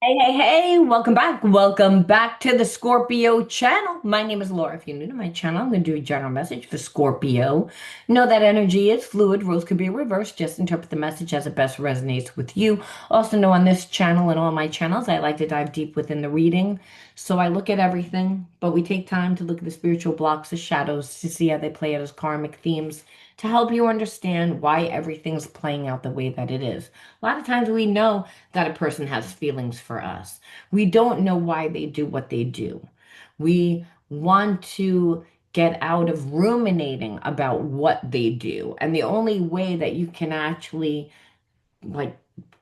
Hey, hey, hey, welcome back. Welcome back to the Scorpio channel. My name is Laura. If you're new to my channel, I'm going to do a general message for Scorpio. Know that energy is fluid. Roles could be reversed. Just interpret the message as it best resonates with you. Also know on this channel and all my channels, I like to dive deep within the reading. So I look at everything, but we take time to look at the spiritual blocks, the shadows, to see how they play out as karmic themes, to help you understand why everything's playing out the way that it is. A lot of times we know that a person has feelings for us. We don't know why they do what they do. We want to get out of ruminating about what they do. And the only way that you can actually like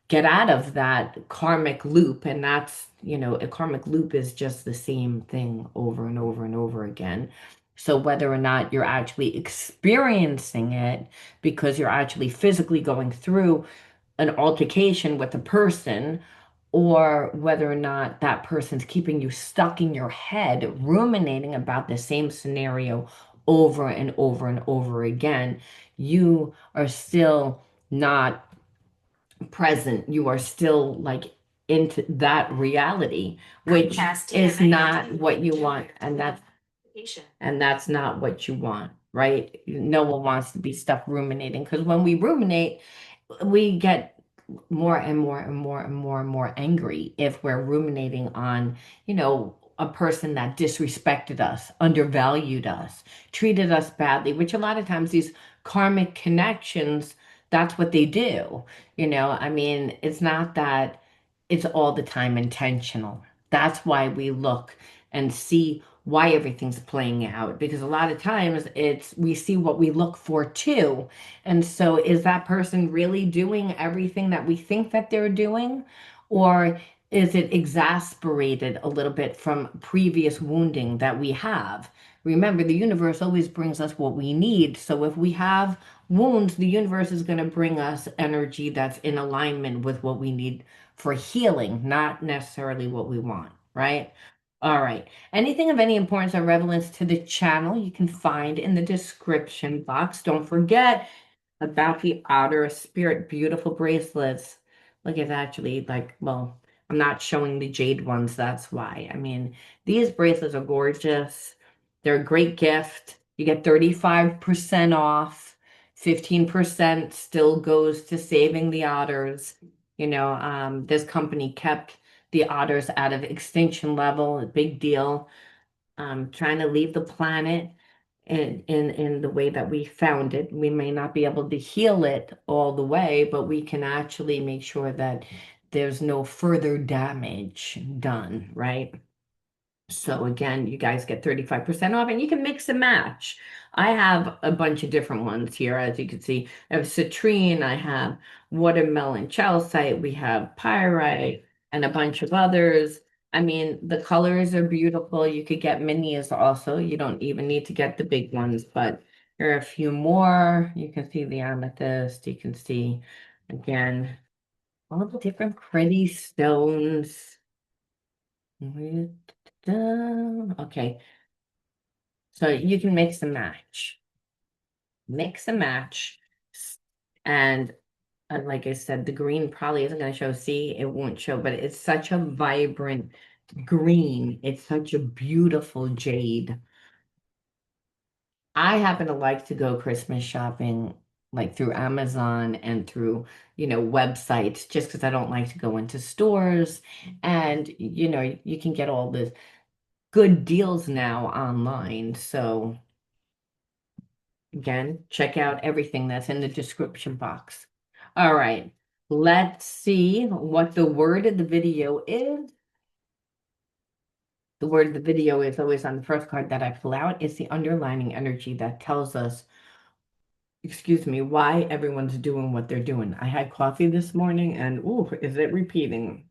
get out of that karmic loop, and that's, a karmic loop is just the same thing over and over and over again. So whether or not you're actually experiencing it because you're actually physically going through an altercation with a person, or whether or not that person's keeping you stuck in your head, ruminating about the same scenario over and over and over again, you are still not present. You are still like into that reality, which is not what you want. And that's not what you want, right? No one wants to be stuck ruminating, because when we ruminate, we get more and more and more and more and more angry if we're ruminating on, a person that disrespected us, undervalued us, treated us badly, which a lot of times these karmic connections, that's what they do. I mean, it's not that it's all the time intentional. That's why we look and see why everything's playing out, because a lot of times it's we see what we look for too. And so is that person really doing everything that we think that they're doing? Or is it exasperated a little bit from previous wounding that we have? Remember, the universe always brings us what we need. So if we have wounds, the universe is going to bring us energy that's in alignment with what we need for healing, not necessarily what we want, right? All right. Anything of any importance or relevance to the channel, you can find in the description box. Don't forget about the outer spirit beautiful bracelets. Look, it's actually like, well, I'm not showing the jade ones, that's why. I mean, these bracelets are gorgeous. They're a great gift. You get 35% off. 15% still goes to saving the otters. This company kept the otters out of extinction level, a big deal. Trying to leave the planet in the way that we found it. We may not be able to heal it all the way, but we can actually make sure that there's no further damage done, right? So again, you guys get 35% off, and you can mix and match. I have a bunch of different ones here. As you can see, I have citrine, I have watermelon chalcite, we have pyrite, and a bunch of others. I mean, the colors are beautiful. You could get minis also. You don't even need to get the big ones, but here are a few more. You can see the amethyst. You can see, again, all the different pretty stones. Okay, so you can mix and match. Mix and match. And like I said, the green probably isn't going to show. See, it won't show, but it's such a vibrant green. It's such a beautiful jade. I happen to like to go Christmas shopping like through Amazon and through, websites, just because I don't like to go into stores. And, you can get all the good deals now online. So again, check out everything that's in the description box. All right, let's see what the word of the video is. The word of the video is always on the first card that I pull out. It's the underlining energy that tells us, excuse me, why everyone's doing what they're doing. I had coffee this morning, and ooh, is it repeating?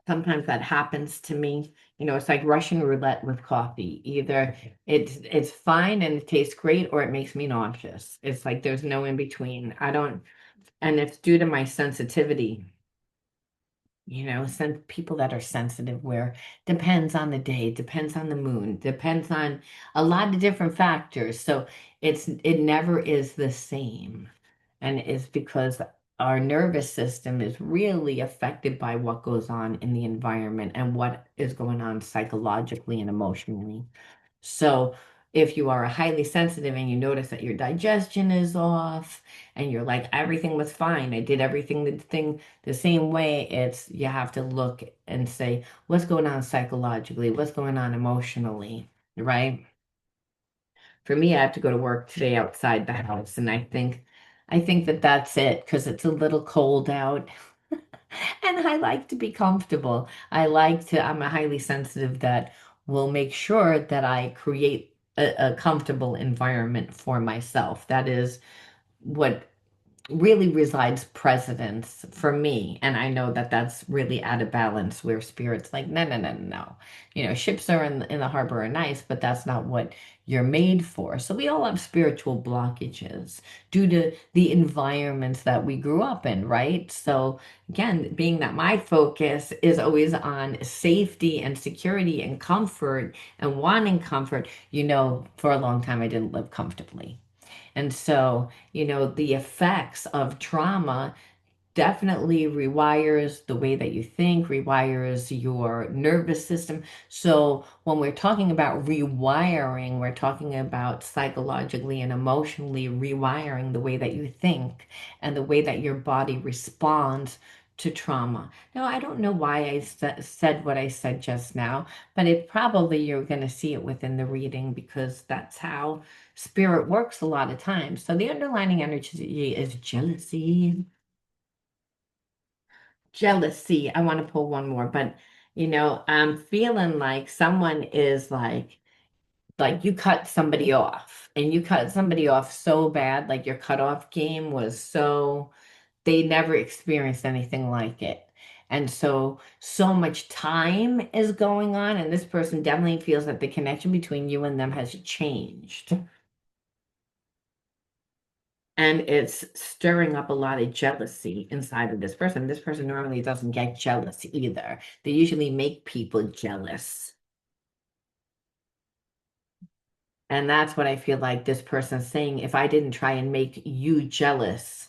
Sometimes that happens to me. It's like Russian roulette with coffee. Either it's fine and it tastes great, or it makes me nauseous. It's like there's no in between. I don't, and it's due to my sensitivity. Some people that are sensitive, where depends on the day, depends on the moon, depends on a lot of different factors. So it never is the same. And it's because our nervous system is really affected by what goes on in the environment and what is going on psychologically and emotionally. So if you are highly sensitive and you notice that your digestion is off and you're like, everything was fine, I did everything the same way, it's you have to look and say, what's going on psychologically? What's going on emotionally? Right? For me, I have to go to work today outside the house, and I think that that's it because it's a little cold out. And I like to be comfortable. I'm a highly sensitive that will make sure that I create a comfortable environment for myself. That is what really resides precedence for me. And I know that that's really out of balance where spirit's like, no, no, no, no, no. Ships are in the harbor are nice, but that's not what you're made for. So we all have spiritual blockages due to the environments that we grew up in, right? So again, being that my focus is always on safety and security and comfort and wanting comfort, for a long time I didn't live comfortably. And so, the effects of trauma definitely rewires the way that you think, rewires your nervous system. So, when we're talking about rewiring, we're talking about psychologically and emotionally rewiring the way that you think and the way that your body responds to trauma. Now, I don't know why I said what I said just now, but it probably you're going to see it within the reading because that's how spirit works a lot of times. So, the underlying energy is jealousy. Jealousy. I want to pull one more, but I'm feeling like someone is like you cut somebody off and you cut somebody off so bad, like your cutoff game was so they never experienced anything like it. And so much time is going on, and this person definitely feels that the connection between you and them has changed. And it's stirring up a lot of jealousy inside of this person. This person normally doesn't get jealous either. They usually make people jealous. And that's what I feel like this person's saying. If I didn't try and make you jealous,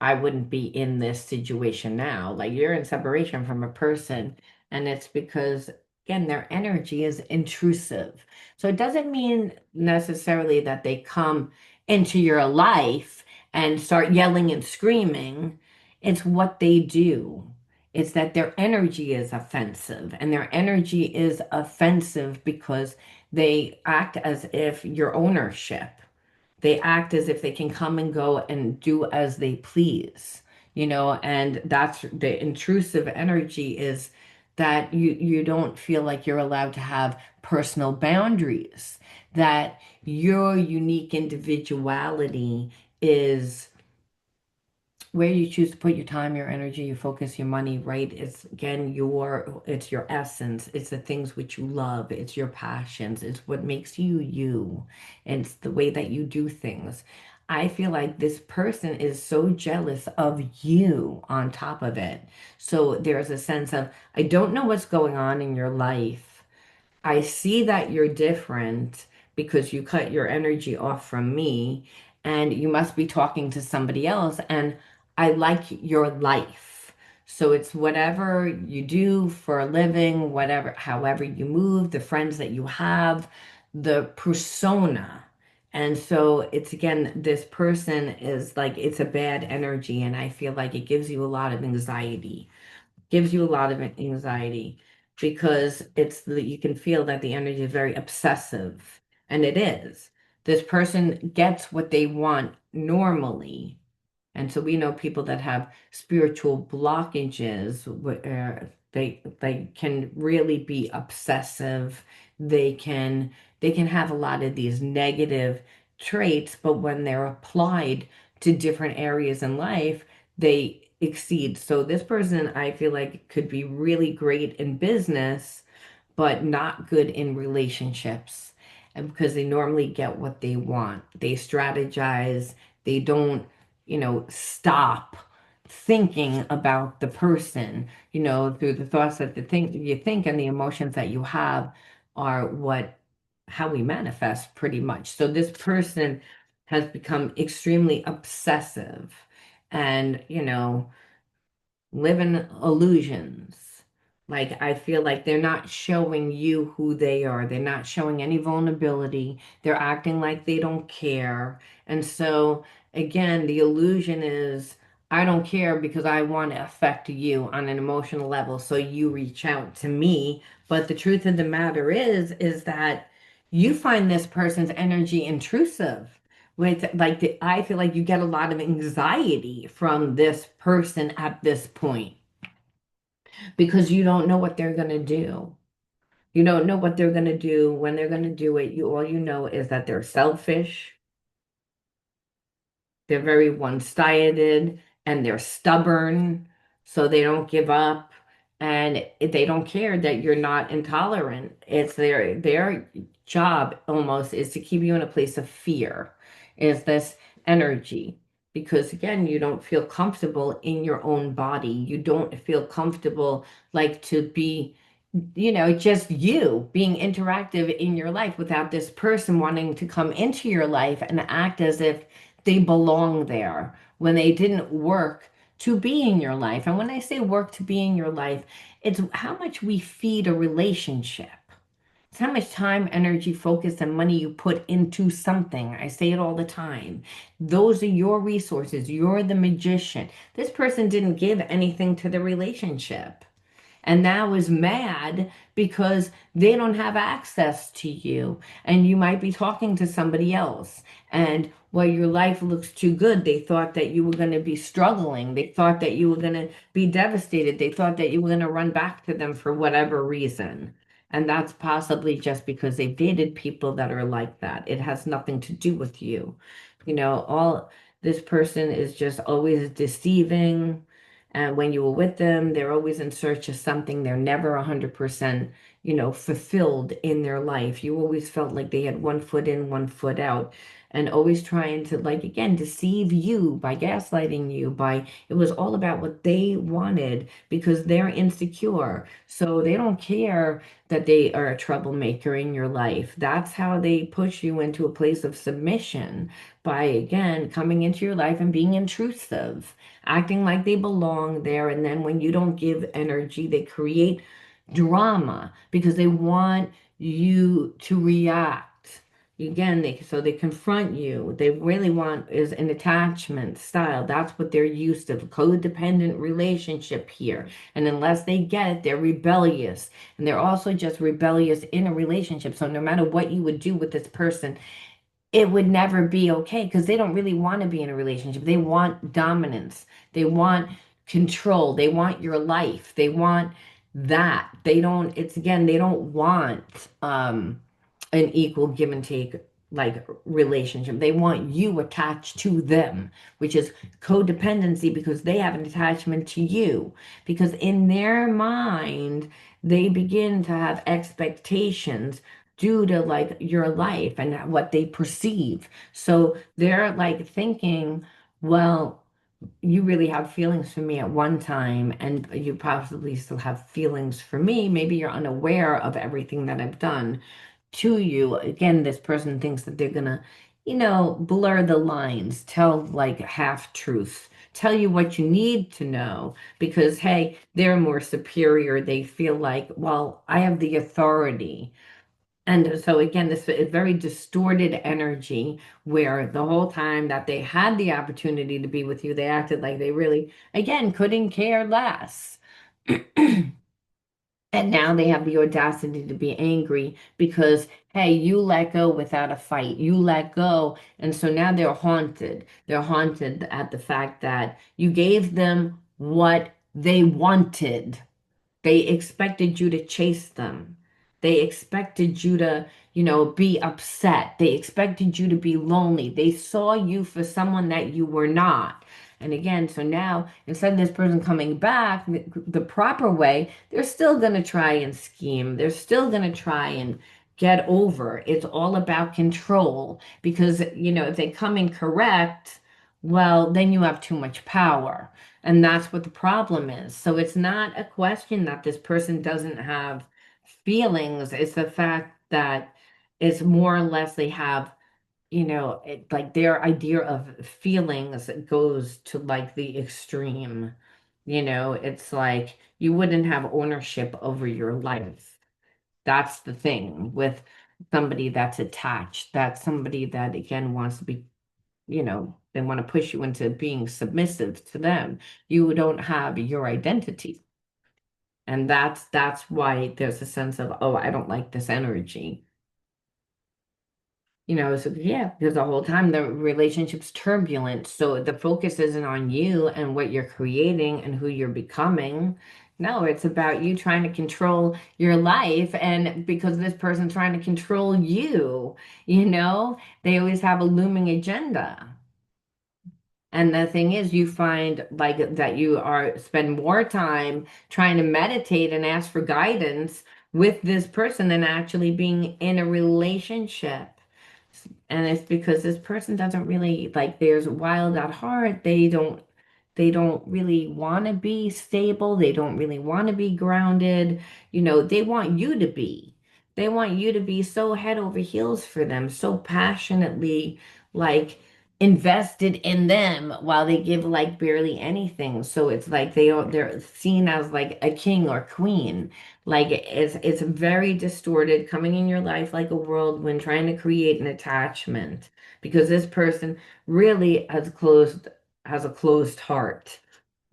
I wouldn't be in this situation now. Like you're in separation from a person, and it's because, again, their energy is intrusive. So it doesn't mean necessarily that they come into your life and start yelling and screaming. It's what they do. It's that their energy is offensive, and their energy is offensive because they act as if your ownership. They act as if they can come and go and do as they please, and that's the intrusive energy is that you don't feel like you're allowed to have personal boundaries, that your unique individuality is where you choose to put your time, your energy, your focus, your money, right? It's again it's your essence. It's the things which you love. It's your passions. It's what makes you you. It's the way that you do things. I feel like this person is so jealous of you on top of it. So there's a sense of, I don't know what's going on in your life. I see that you're different because you cut your energy off from me and you must be talking to somebody else. And I like your life. So it's whatever you do for a living, whatever, however you move, the friends that you have, the persona. And so it's again, this person is like, it's a bad energy. And I feel like it gives you a lot of anxiety, gives you a lot of anxiety because you can feel that the energy is very obsessive, and it is. This person gets what they want normally, and so we know people that have spiritual blockages where they can really be obsessive. They can have a lot of these negative traits, but when they're applied to different areas in life, they exceed. So this person, I feel like, could be really great in business, but not good in relationships. And because they normally get what they want. They strategize, they don't, stop thinking about the person, through the thoughts that you think and the emotions that you have are how we manifest pretty much. So this person has become extremely obsessive and, live in illusions. Like, I feel like they're not showing you who they are. They're not showing any vulnerability. They're acting like they don't care. And so, again, the illusion is I don't care because I want to affect you on an emotional level. So you reach out to me. But the truth of the matter is that you find this person's energy intrusive. With like I feel like you get a lot of anxiety from this person at this point because you don't know what they're going to do. You don't know what they're going to do, when they're going to do it. You all you know is that they're selfish, they're very one-sided, and they're stubborn, so they don't give up, and they don't care that you're not intolerant. It's their job almost is to keep you in a place of fear, is this energy. Because again, you don't feel comfortable in your own body. You don't feel comfortable like to be just you being interactive in your life without this person wanting to come into your life and act as if they belong there when they didn't work to be in your life. And when I say work to be in your life, it's how much we feed a relationship. It's how much time, energy, focus, and money you put into something. I say it all the time. Those are your resources. You're the magician. This person didn't give anything to the relationship and now is mad because they don't have access to you, and you might be talking to somebody else, and well, your life looks too good. They thought that you were going to be struggling. They thought that you were going to be devastated. They thought that you were going to run back to them for whatever reason. And that's possibly just because they've dated people that are like that. It has nothing to do with you. All this person is just always deceiving, and when you were with them, they're always in search of something. They're never 100%, fulfilled in their life. You always felt like they had one foot in, one foot out, and always trying to, like, again, deceive you by gaslighting you, it was all about what they wanted because they're insecure. So they don't care that they are a troublemaker in your life. That's how they push you into a place of submission by, again, coming into your life and being intrusive, acting like they belong there. And then when you don't give energy, they create drama because they want you to react. Again, they confront you. They really want is an attachment style. That's what they're used to, codependent relationship here. And unless they get it, they're rebellious. And they're also just rebellious in a relationship. So no matter what you would do with this person, it would never be okay because they don't really want to be in a relationship. They want dominance. They want control. They want your life. They want that. It's again, they don't want an equal give and take like relationship. They want you attached to them, which is codependency because they have an attachment to you. Because in their mind, they begin to have expectations due to like your life and what they perceive. So they're like thinking, well, you really have feelings for me at one time, and you possibly still have feelings for me. Maybe you're unaware of everything that I've done to you. Again, this person thinks that they're gonna, blur the lines, tell like half truths, tell you what you need to know because, hey, they're more superior. They feel like, well, I have the authority. And so again, this is very distorted energy where the whole time that they had the opportunity to be with you, they acted like they really, again, couldn't care less. And now they have the audacity to be angry because, hey, you let go without a fight. You let go. And so now they're haunted. They're haunted at the fact that you gave them what they wanted. They expected you to chase them. They expected you to, be upset. They expected you to be lonely. They saw you for someone that you were not. And again, so now instead of this person coming back the proper way, they're still going to try and scheme. They're still going to try and get over. It's all about control because, if they come in correct, well, then you have too much power. And that's what the problem is. So it's not a question that this person doesn't have feelings. It's the fact that it's more or less they have like their idea of feelings goes to like the extreme. It's like you wouldn't have ownership over your life. That's the thing with somebody that's attached. That's somebody that again wants to be, they want to push you into being submissive to them. You don't have your identity. And that's why there's a sense of, oh, I don't like this energy. So yeah, because the whole time the relationship's turbulent. So the focus isn't on you and what you're creating and who you're becoming. No, it's about you trying to control your life. And because this person's trying to control you, they always have a looming agenda. And the thing is, you find like that you are spend more time trying to meditate and ask for guidance with this person than actually being in a relationship. And it's because this person doesn't really like there's wild at heart. They don't really want to be stable. They don't really want to be grounded. They want you to be. They want you to be so head over heels for them, so passionately like invested in them while they give like barely anything. So it's like they're seen as like a king or queen. Like it's very distorted coming in your life like a whirlwind trying to create an attachment because this person really has a closed heart,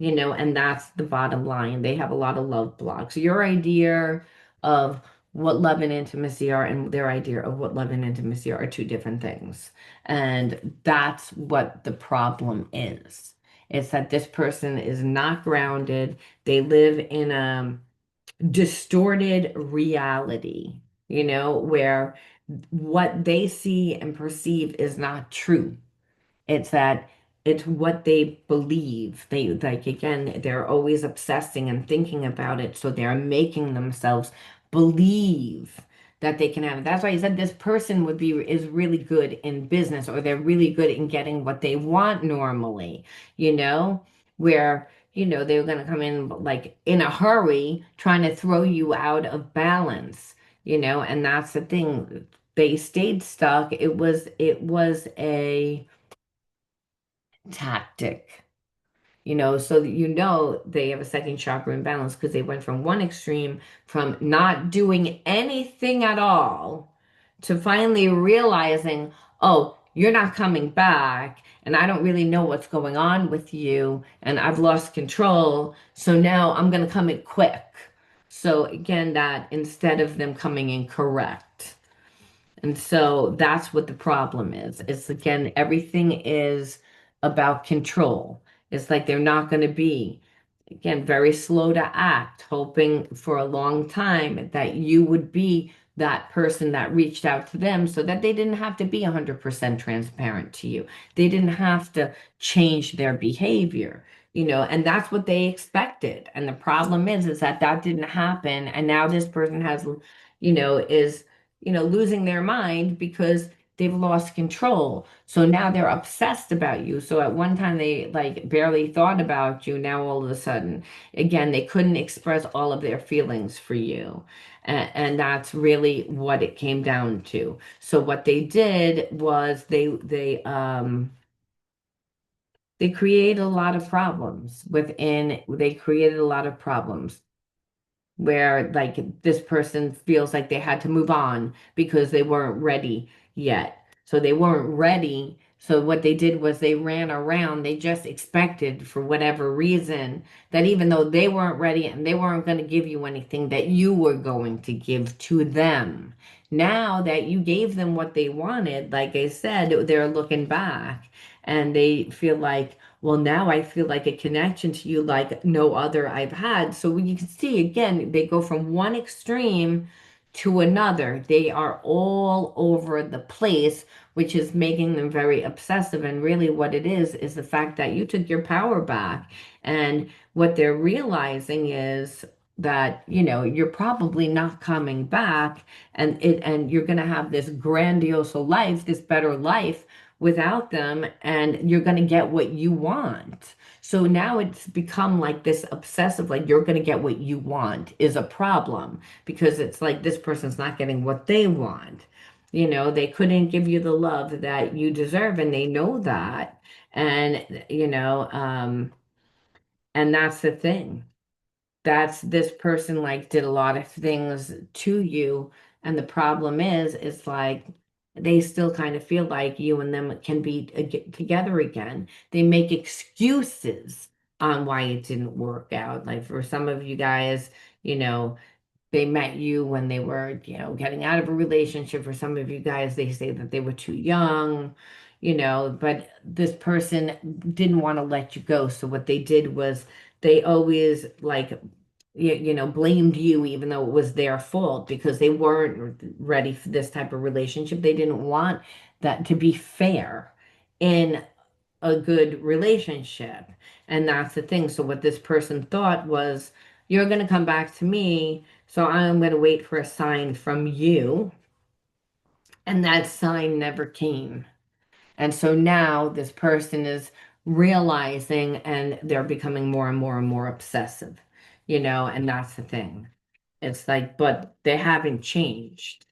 and that's the bottom line. They have a lot of love blocks. Your idea of what love and intimacy are and their idea of what love and intimacy are two different things. And that's what the problem is. It's that this person is not grounded. They live in a distorted reality, where what they see and perceive is not true. It's that it's what they believe. They like again, they're always obsessing and thinking about it, so they're making themselves believe that they can have it. That's why he said this person is really good in business, or they're really good in getting what they want normally, you know, where they're gonna come in like in a hurry, trying to throw you out of balance, and that's the thing. They stayed stuck. It was a tactic, so that they have a second chakra imbalance because they went from one extreme from not doing anything at all to finally realizing, oh, you're not coming back, and I don't really know what's going on with you, and I've lost control, so now I'm going to come in quick. So again, that instead of them coming in correct. And so that's what the problem is. It's again, everything is about control. It's like they're not going to be, again, very slow to act, hoping for a long time that you would be that person that reached out to them so that they didn't have to be 100% transparent to you. They didn't have to change their behavior. And that's what they expected. And the problem is that that didn't happen. And now this person is losing their mind because they've lost control. So now they're obsessed about you. So at one time they like barely thought about you. Now all of a sudden, again, they couldn't express all of their feelings for you. And that's really what it came down to. So what they did was they created a lot of problems they created a lot of problems where like this person feels like they had to move on because they weren't ready yet. So they weren't ready. So what they did was they ran around. They just expected for whatever reason that even though they weren't ready and they weren't going to give you anything that you were going to give to them. Now that you gave them what they wanted, like I said, they're looking back and they feel like, well, now I feel like a connection to you like no other I've had. So you can see again, they go from one extreme to another. They are all over the place, which is making them very obsessive. And really, what it is the fact that you took your power back. And what they're realizing is that you're probably not coming back and you're going to have this grandiose life, this better life without them, and you're going to get what you want. So now it's become like this obsessive, like you're going to get what you want is a problem because it's like this person's not getting what they want. They couldn't give you the love that you deserve, and they know that. And, and that's the thing. That's this person like did a lot of things to you. And the problem is like they still kind of feel like you and them can be together again. They make excuses on why it didn't work out. Like for some of you guys, you know, they met you when they were, getting out of a relationship. For some of you guys, they say that they were too young, but this person didn't want to let you go. So what they did was they always like, blamed you, even though it was their fault because they weren't ready for this type of relationship. They didn't want that to be fair in a good relationship. And that's the thing. So what this person thought was, you're going to come back to me, so I'm going to wait for a sign from you. And that sign never came. And so now this person is realizing and they're becoming more and more and more obsessive, and that's the thing. It's like, but they haven't changed.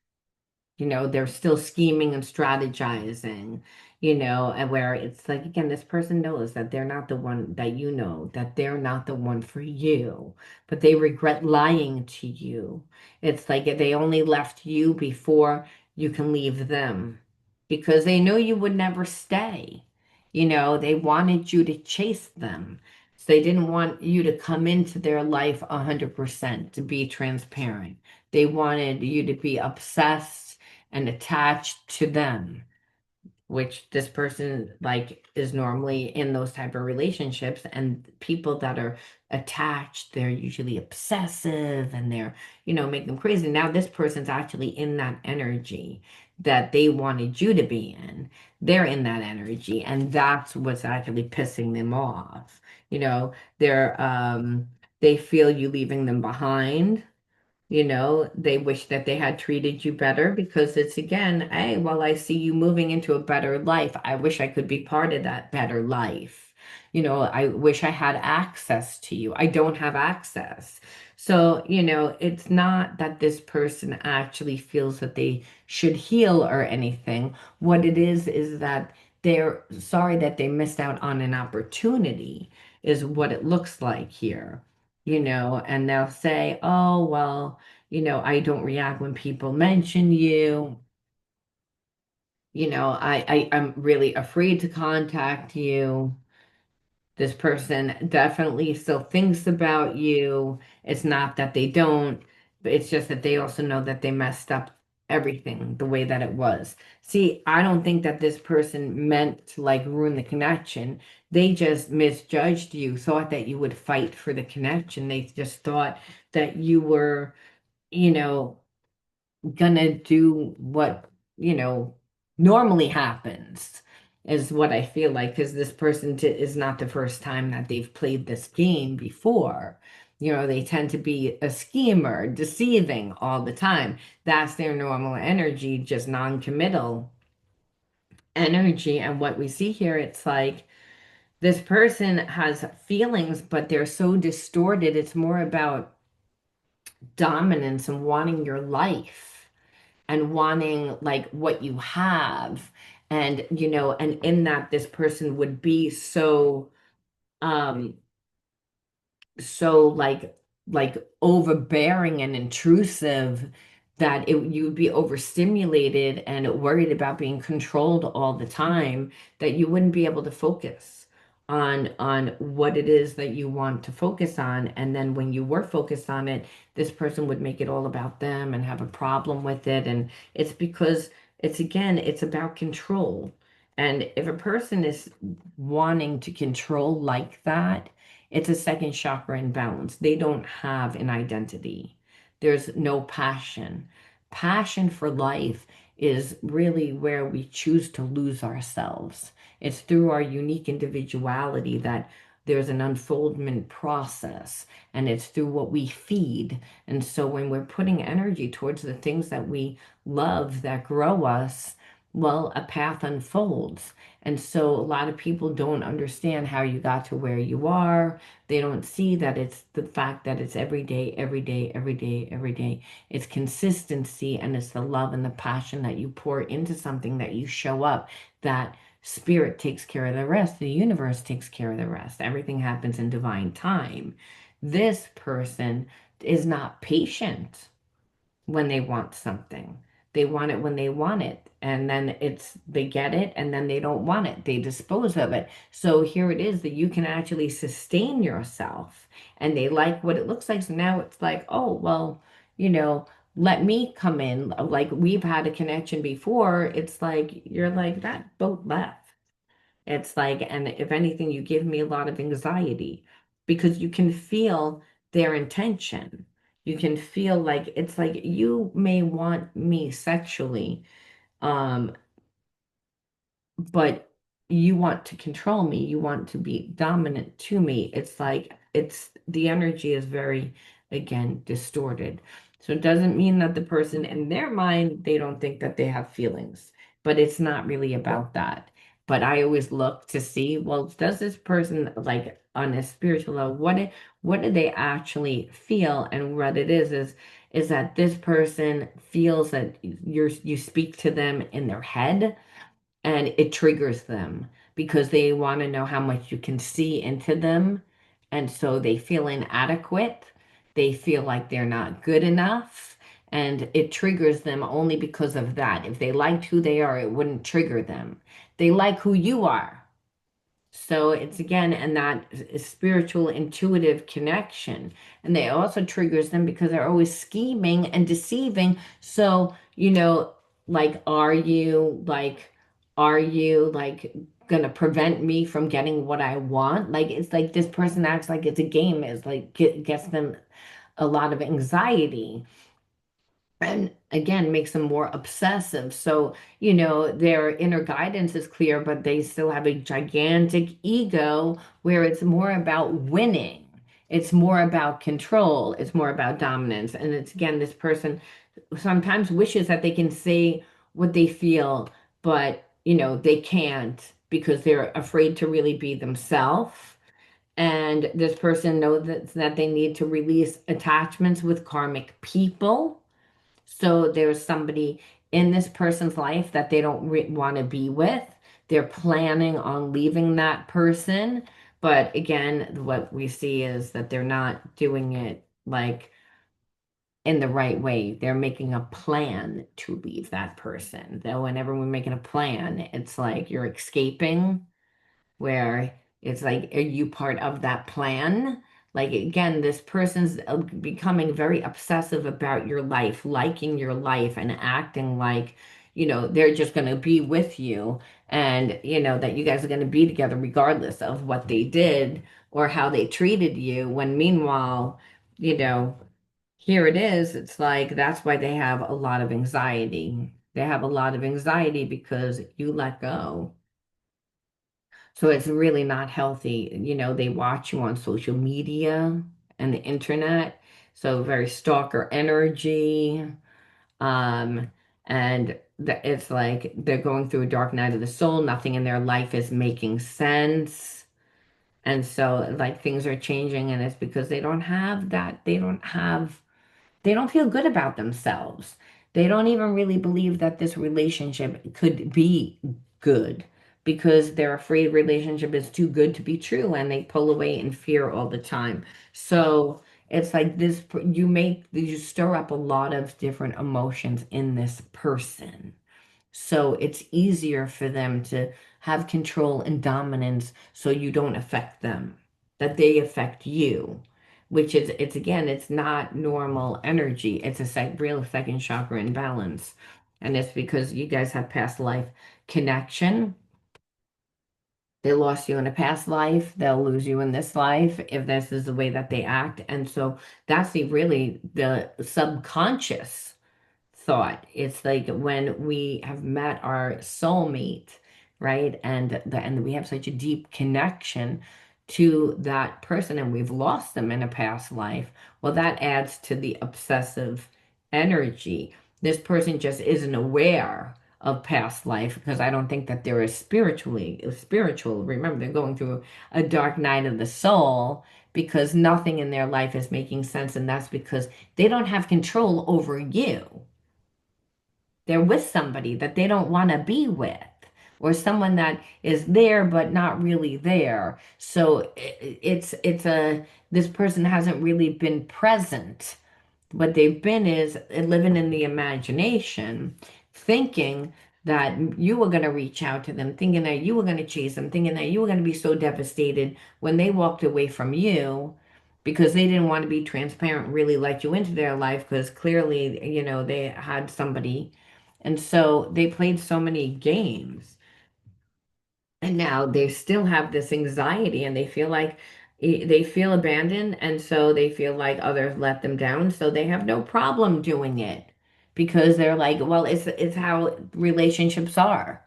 They're still scheming and strategizing, and where it's like, again, this person knows that they're not the one that that they're not the one for you, but they regret lying to you. It's like they only left you before you can leave them because they know you would never stay. They wanted you to chase them. So they didn't want you to come into their life 100% to be transparent. They wanted you to be obsessed and attached to them, which this person like is normally in those type of relationships. And people that are attached, they're usually obsessive and they're, make them crazy. Now this person's actually in that energy that they wanted you to be in. They're in that energy, and that's what's actually pissing them off. They feel you leaving them behind. They wish that they had treated you better because it's again, hey, well, I see you moving into a better life. I wish I could be part of that better life. I wish I had access to you. I don't have access. So, it's not that this person actually feels that they should heal or anything. What it is that they're sorry that they missed out on an opportunity, is what it looks like here. And they'll say, oh, well, I don't react when people mention you. I'm really afraid to contact you. This person definitely still thinks about you. It's not that they don't, but it's just that they also know that they messed up everything the way that it was. See, I don't think that this person meant to like ruin the connection. They just misjudged you, thought that you would fight for the connection. They just thought that you were, you know, gonna do what normally happens, is what I feel like, because this person is not the first time that they've played this game before. They tend to be a schemer, deceiving all the time. That's their normal energy, just non-committal energy. And what we see here, it's like this person has feelings, but they're so distorted. It's more about dominance and wanting your life and wanting like what you have. And and in that, this person would be um so like overbearing and intrusive that you'd be overstimulated and worried about being controlled all the time, that you wouldn't be able to focus on what it is that you want to focus on. And then when you were focused on it, this person would make it all about them and have a problem with it. And it's because it's again, it's about control. And if a person is wanting to control like that, it's a second chakra imbalance. They don't have an identity. There's no passion. Passion for life is really where we choose to lose ourselves. It's through our unique individuality that there's an unfoldment process, and it's through what we feed. And so when we're putting energy towards the things that we love, that grow us, well, a path unfolds. And so a lot of people don't understand how you got to where you are. They don't see that it's the fact that it's every day, every day, every day, every day. It's consistency and it's the love and the passion that you pour into something, that you show up, that spirit takes care of the rest. The universe takes care of the rest. Everything happens in divine time. This person is not patient when they want something. They want it when they want it. And then they get it and then they don't want it. They dispose of it. So here it is that you can actually sustain yourself. And they like what it looks like. So now it's like, oh, well, you know, let me come in. Like we've had a connection before. It's like, you're like, that boat left. It's like, and if anything, you give me a lot of anxiety because you can feel their intention. You can feel like it's like you may want me sexually, um, but you want to control me. You want to be dominant to me. It's like it's the energy is very, again, distorted. So it doesn't mean that the person in their mind, they don't think that they have feelings, but it's not really about that. But I always look to see, well, does this person like on a spiritual level, what do they actually feel? And what it is that this person feels that you speak to them in their head and it triggers them because they want to know how much you can see into them. And so they feel inadequate. They feel like they're not good enough. And it triggers them only because of that. If they liked who they are, it wouldn't trigger them. They like who you are. So it's again, and that spiritual intuitive connection. And they also triggers them because they're always scheming and deceiving. So, like, are you like gonna prevent me from getting what I want? Like, it's like this person acts like it's a game, is like gets them a lot of anxiety and again makes them more obsessive. So their inner guidance is clear, but they still have a gigantic ego where it's more about winning, it's more about control, it's more about dominance. And it's again, this person sometimes wishes that they can say what they feel, but they can't because they're afraid to really be themselves. And this person knows that they need to release attachments with karmic people. So there's somebody in this person's life that they don't want to be with. They're planning on leaving that person. But again, what we see is that they're not doing it like in the right way. They're making a plan to leave that person. Though whenever we're making a plan, it's like you're escaping where it's like, are you part of that plan? Like, again, this person's becoming very obsessive about your life, liking your life, and acting like, they're just going to be with you and, that you guys are going to be together regardless of what they did or how they treated you. When meanwhile, you know, here it is. It's like that's why they have a lot of anxiety. They have a lot of anxiety because you let go. So it's really not healthy. They watch you on social media and the internet. So very stalker energy. Um, and it's like they're going through a dark night of the soul. Nothing in their life is making sense. And so like things are changing and it's because they don't have that. They don't feel good about themselves. They don't even really believe that this relationship could be good because they're afraid relationship is too good to be true and they pull away in fear all the time. So it's like this, you stir up a lot of different emotions in this person. So it's easier for them to have control and dominance so you don't affect them, that they affect you, which is, it's again, it's not normal energy. It's a real second chakra imbalance. And it's because you guys have past life connection. They lost you in a past life. They'll lose you in this life if this is the way that they act. And so that's really the subconscious thought. It's like when we have met our soulmate, right? And we have such a deep connection to that person and we've lost them in a past life. Well, that adds to the obsessive energy. This person just isn't aware of past life because I don't think that they're as spiritual. Remember, they're going through a dark night of the soul because nothing in their life is making sense, and that's because they don't have control over you. They're with somebody that they don't want to be with, or someone that is there but not really there. So it's a this person hasn't really been present. What they've been is living in the imagination, thinking that you were going to reach out to them, thinking that you were going to chase them, thinking that you were going to be so devastated when they walked away from you because they didn't want to be transparent, really let you into their life because clearly, they had somebody. And so they played so many games. And now they still have this anxiety and they feel like they feel abandoned. And so they feel like others let them down. So they have no problem doing it because they're like, well, it's how relationships are.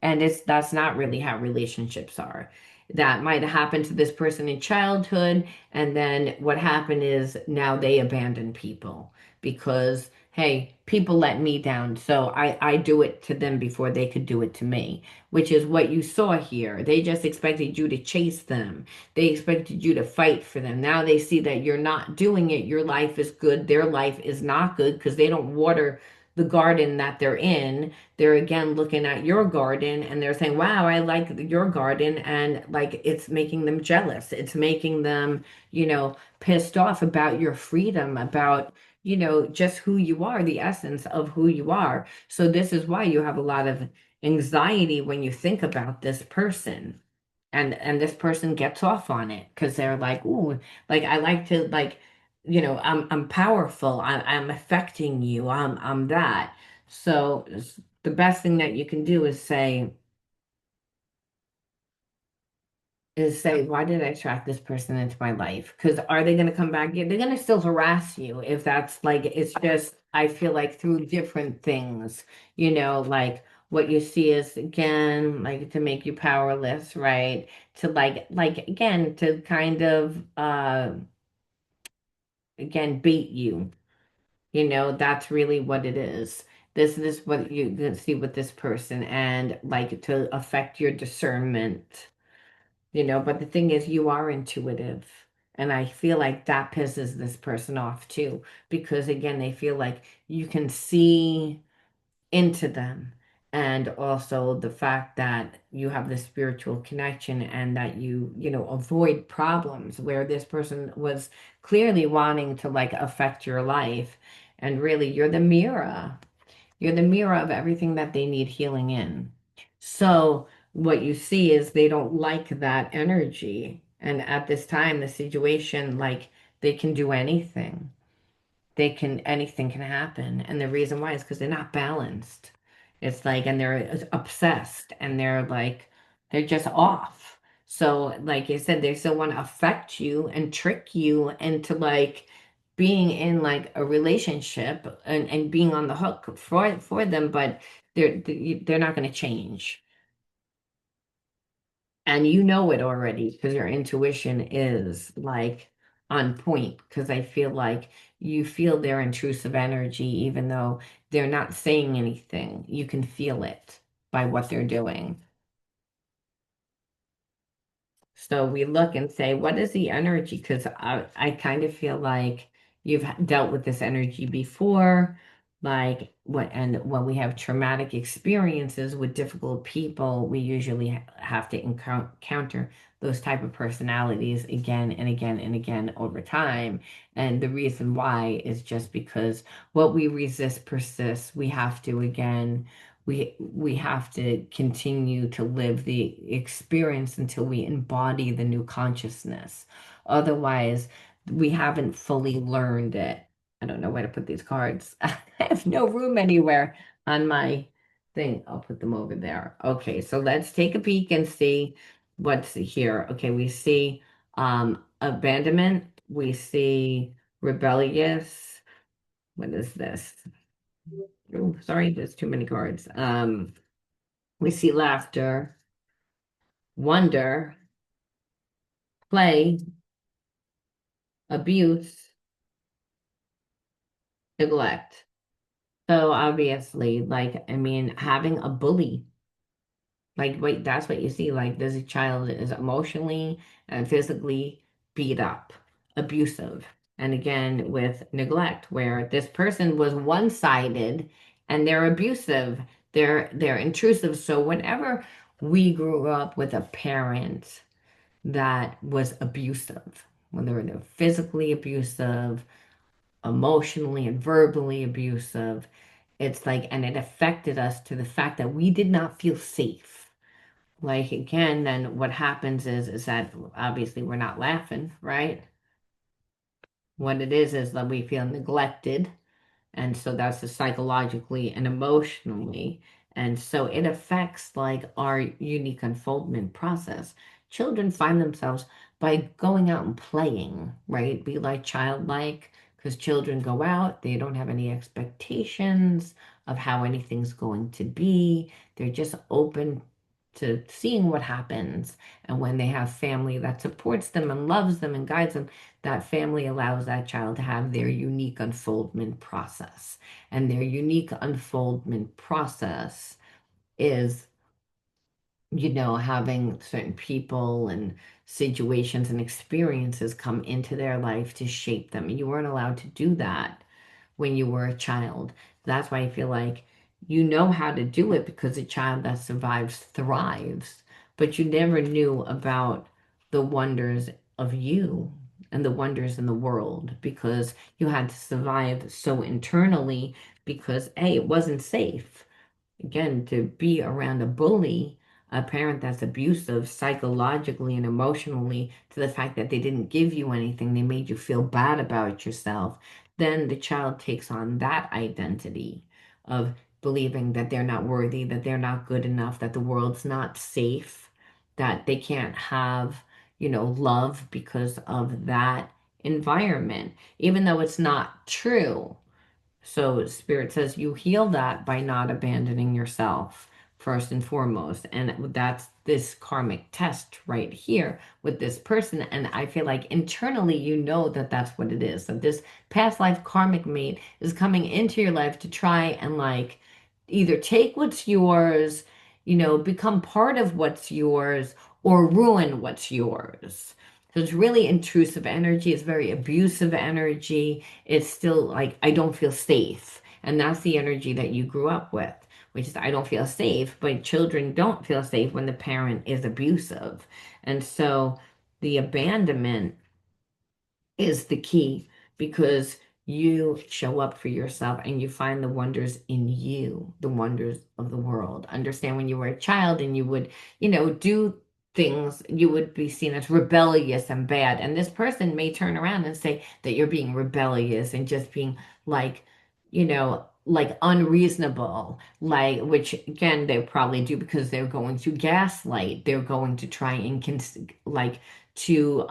And that's not really how relationships are. That might have happened to this person in childhood, and then what happened is now they abandon people because, hey, people let me down, so I do it to them before they could do it to me, which is what you saw here. They just expected you to chase them. They expected you to fight for them. Now they see that you're not doing it. Your life is good. Their life is not good because they don't water the garden that they're in. They're again looking at your garden and they're saying, wow, I like your garden. And like it's making them jealous. It's making them, pissed off about your freedom, about, just who you are, the essence of who you are. So this is why you have a lot of anxiety when you think about this person. And this person gets off on it because they're like, ooh, like I like to like, I'm powerful. I'm affecting you. I'm that. So the best thing that you can do is say, why did I attract this person into my life? Because are they going to come back? Yeah, they're going to still harass you if that's like, it's just, I feel like through different things, like what you see is again, like to make you powerless, right? To like again, to kind of, again, bait you. That's really what it is. This is what you can see with this person and like to affect your discernment, but the thing is you are intuitive. And I feel like that pisses this person off too, because again, they feel like you can see into them. And also the fact that you have this spiritual connection and that you avoid problems where this person was clearly wanting to like affect your life. And really, you're the mirror. You're the mirror of everything that they need healing in. So what you see is they don't like that energy. And at this time, the situation, like they can do anything. Anything can happen. And the reason why is because they're not balanced. It's like, and they're obsessed and they're just off. So, like I said, they still want to affect you and trick you into like being in like a relationship and being on the hook for them, but they're not going to change. And you know it already because your intuition is like on point. Because I feel like you feel their intrusive energy, even though they're not saying anything. You can feel it by what they're doing. So we look and say, what is the energy? Because I kind of feel like you've dealt with this energy before, like what, and when we have traumatic experiences with difficult people, we usually have to encounter those type of personalities again and again and again over time. And the reason why is just because what we resist persists. We have to again we have to continue to live the experience until we embody the new consciousness. Otherwise, we haven't fully learned it. I don't know where to put these cards. I have no room anywhere on my thing. I'll put them over there. Okay, so let's take a peek and see what's here. Okay, we see abandonment. We see rebellious. What is this? Oh, sorry, there's too many cards. We see laughter, wonder, play, abuse, neglect. So obviously, like, I mean, having a bully, like, wait, that's what you see. Like, this child is emotionally and physically beat up, abusive. And again, with neglect, where this person was one-sided and they're abusive, they're intrusive. So whenever we grew up with a parent that was abusive, whether they're physically abusive, emotionally and verbally abusive, it's like, and it affected us to the fact that we did not feel safe. Like again, then what happens is that obviously we're not laughing, right? What it is that we feel neglected, and so that's the psychologically and emotionally. And so it affects like our unique unfoldment process. Children find themselves by going out and playing, right? Be like childlike, because children go out, they don't have any expectations of how anything's going to be. They're just open to seeing what happens. And when they have family that supports them and loves them and guides them, that family allows that child to have their unique unfoldment process. And their unique unfoldment process is, having certain people and situations and experiences come into their life to shape them. You weren't allowed to do that when you were a child. That's why I feel like you know how to do it because a child that survives thrives, but you never knew about the wonders of you and the wonders in the world because you had to survive so internally because A, it wasn't safe again, to be around a bully, a parent that's abusive psychologically and emotionally to the fact that they didn't give you anything, they made you feel bad about yourself, then the child takes on that identity of believing that they're not worthy, that they're not good enough, that the world's not safe, that they can't have, love because of that environment, even though it's not true. So Spirit says you heal that by not abandoning yourself first and foremost. And that's this karmic test right here with this person. And I feel like internally you know that that's what it is. That this past life karmic mate is coming into your life to try and like either take what's yours, become part of what's yours, or ruin what's yours. So it's really intrusive energy. It's very abusive energy. It's still like, I don't feel safe. And that's the energy that you grew up with, which is, I don't feel safe. But children don't feel safe when the parent is abusive. And so the abandonment is the key because you show up for yourself and you find the wonders in you, the wonders of the world. Understand when you were a child and you would, do things, you would be seen as rebellious and bad. And this person may turn around and say that you're being rebellious and just being like, like unreasonable, like, which again, they probably do because they're going to gaslight. They're going to try and like to,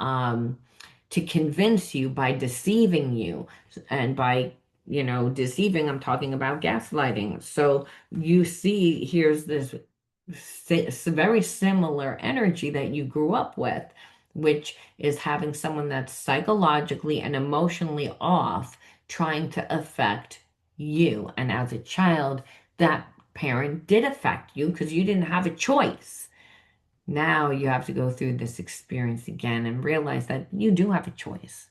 to convince you by deceiving you and by deceiving, I'm talking about gaslighting. So you see here's this very similar energy that you grew up with, which is having someone that's psychologically and emotionally off trying to affect you. And as a child, that parent did affect you because you didn't have a choice. Now you have to go through this experience again and realize that you do have a choice.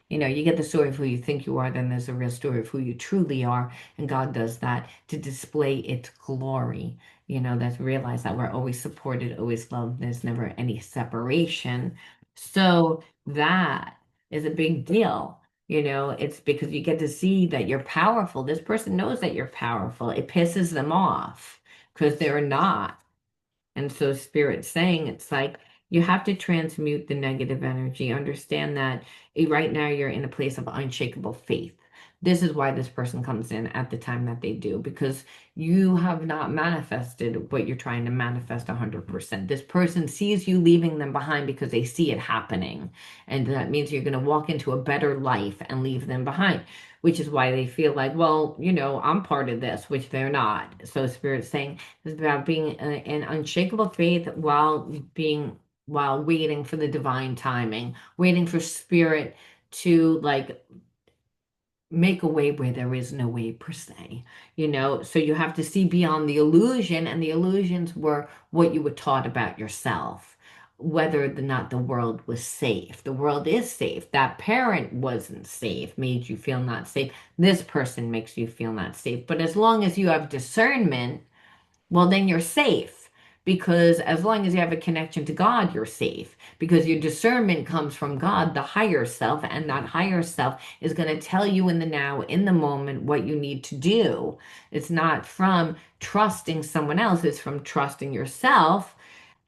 You get the story of who you think you are, then there's a real story of who you truly are. And God does that to display its glory. That's realize that we're always supported, always loved. There's never any separation. So that is a big deal. It's because you get to see that you're powerful. This person knows that you're powerful. It pisses them off because they're not. And so Spirit's saying it's like you have to transmute the negative energy. Understand that right now you're in a place of unshakable faith. This is why this person comes in at the time that they do, because you have not manifested what you're trying to manifest 100%. This person sees you leaving them behind because they see it happening. And that means you're going to walk into a better life and leave them behind, which is why they feel like, well, I'm part of this, which they're not. So Spirit's saying it's about being in unshakable faith while waiting for the divine timing, waiting for spirit to like make a way where there is no way per se, so you have to see beyond the illusion, and the illusions were what you were taught about yourself, whether or not the world was safe. The world is safe. That parent wasn't safe, made you feel not safe. This person makes you feel not safe. But as long as you have discernment, well, then you're safe, because as long as you have a connection to God, you're safe, because your discernment comes from God, the higher self, and that higher self is going to tell you in the now, in the moment, what you need to do. It's not from trusting someone else, it's from trusting yourself.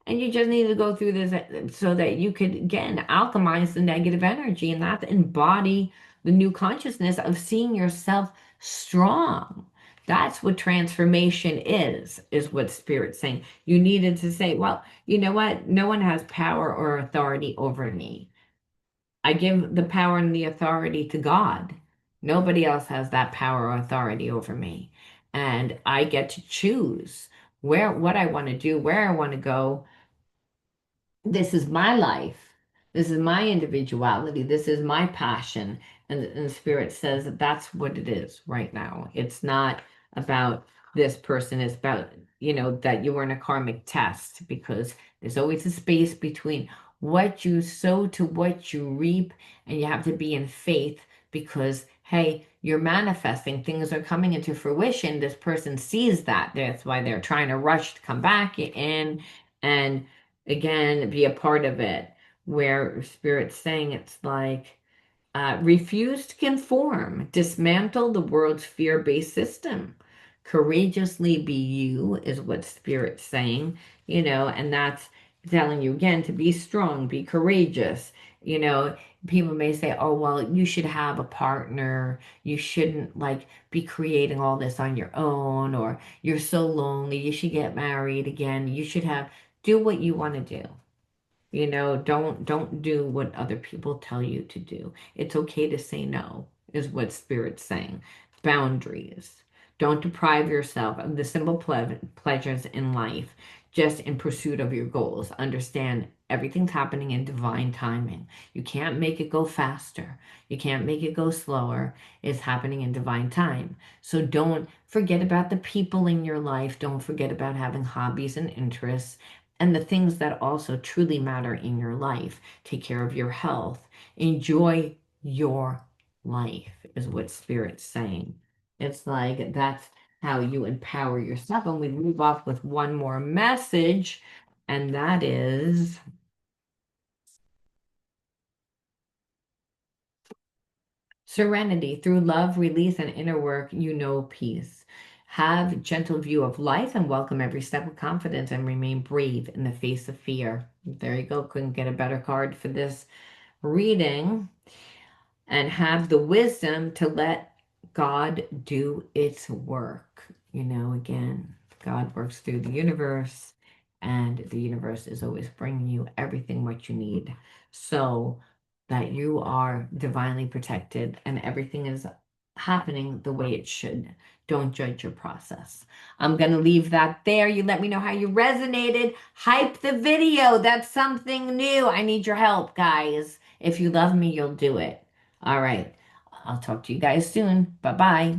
And you just need to go through this so that you could, again, alchemize the negative energy and not embody the new consciousness of seeing yourself strong. That's what transformation is what Spirit's saying. You needed to say, well, you know what? No one has power or authority over me. I give the power and the authority to God. Nobody else has that power or authority over me. And I get to choose what I want to do, where I want to go. This is my life. This is my individuality. This is my passion. And the Spirit says that that's what it is right now. It's not about this person. It's about, that you were in a karmic test, because there's always a space between what you sow to what you reap. And you have to be in faith, because, hey, you're manifesting. Things are coming into fruition. This person sees that. That's why they're trying to rush to come back in and again be a part of it, where Spirit's saying it's like, refuse to conform, dismantle the world's fear-based system, courageously be you is what Spirit's saying, and that's telling you again to be strong, be courageous. People may say, oh, well, you should have a partner, you shouldn't like be creating all this on your own, or you're so lonely, you should get married again, you should have, do what you want to do. Don't do what other people tell you to do. It's okay to say no, is what Spirit's saying. Boundaries. Don't deprive yourself of the simple pleasures in life just in pursuit of your goals. Understand everything's happening in divine timing. You can't make it go faster. You can't make it go slower. It's happening in divine time. So don't forget about the people in your life. Don't forget about having hobbies and interests and the things that also truly matter in your life. Take care of your health. Enjoy your life, is what Spirit's saying. It's like that's how you empower yourself. And we move off with one more message, and that is Serenity. Through love, release, and inner work, you know peace. Have gentle view of life and welcome every step with confidence, and remain brave in the face of fear. There you go. Couldn't get a better card for this reading. And have the wisdom to let God do its work. Again, God works through the universe, and the universe is always bringing you everything what you need, so that you are divinely protected and everything is happening the way it should. Don't judge your process. I'm going to leave that there. You let me know how you resonated. Hype the video. That's something new. I need your help, guys. If you love me, you'll do it. All right. I'll talk to you guys soon. Bye-bye.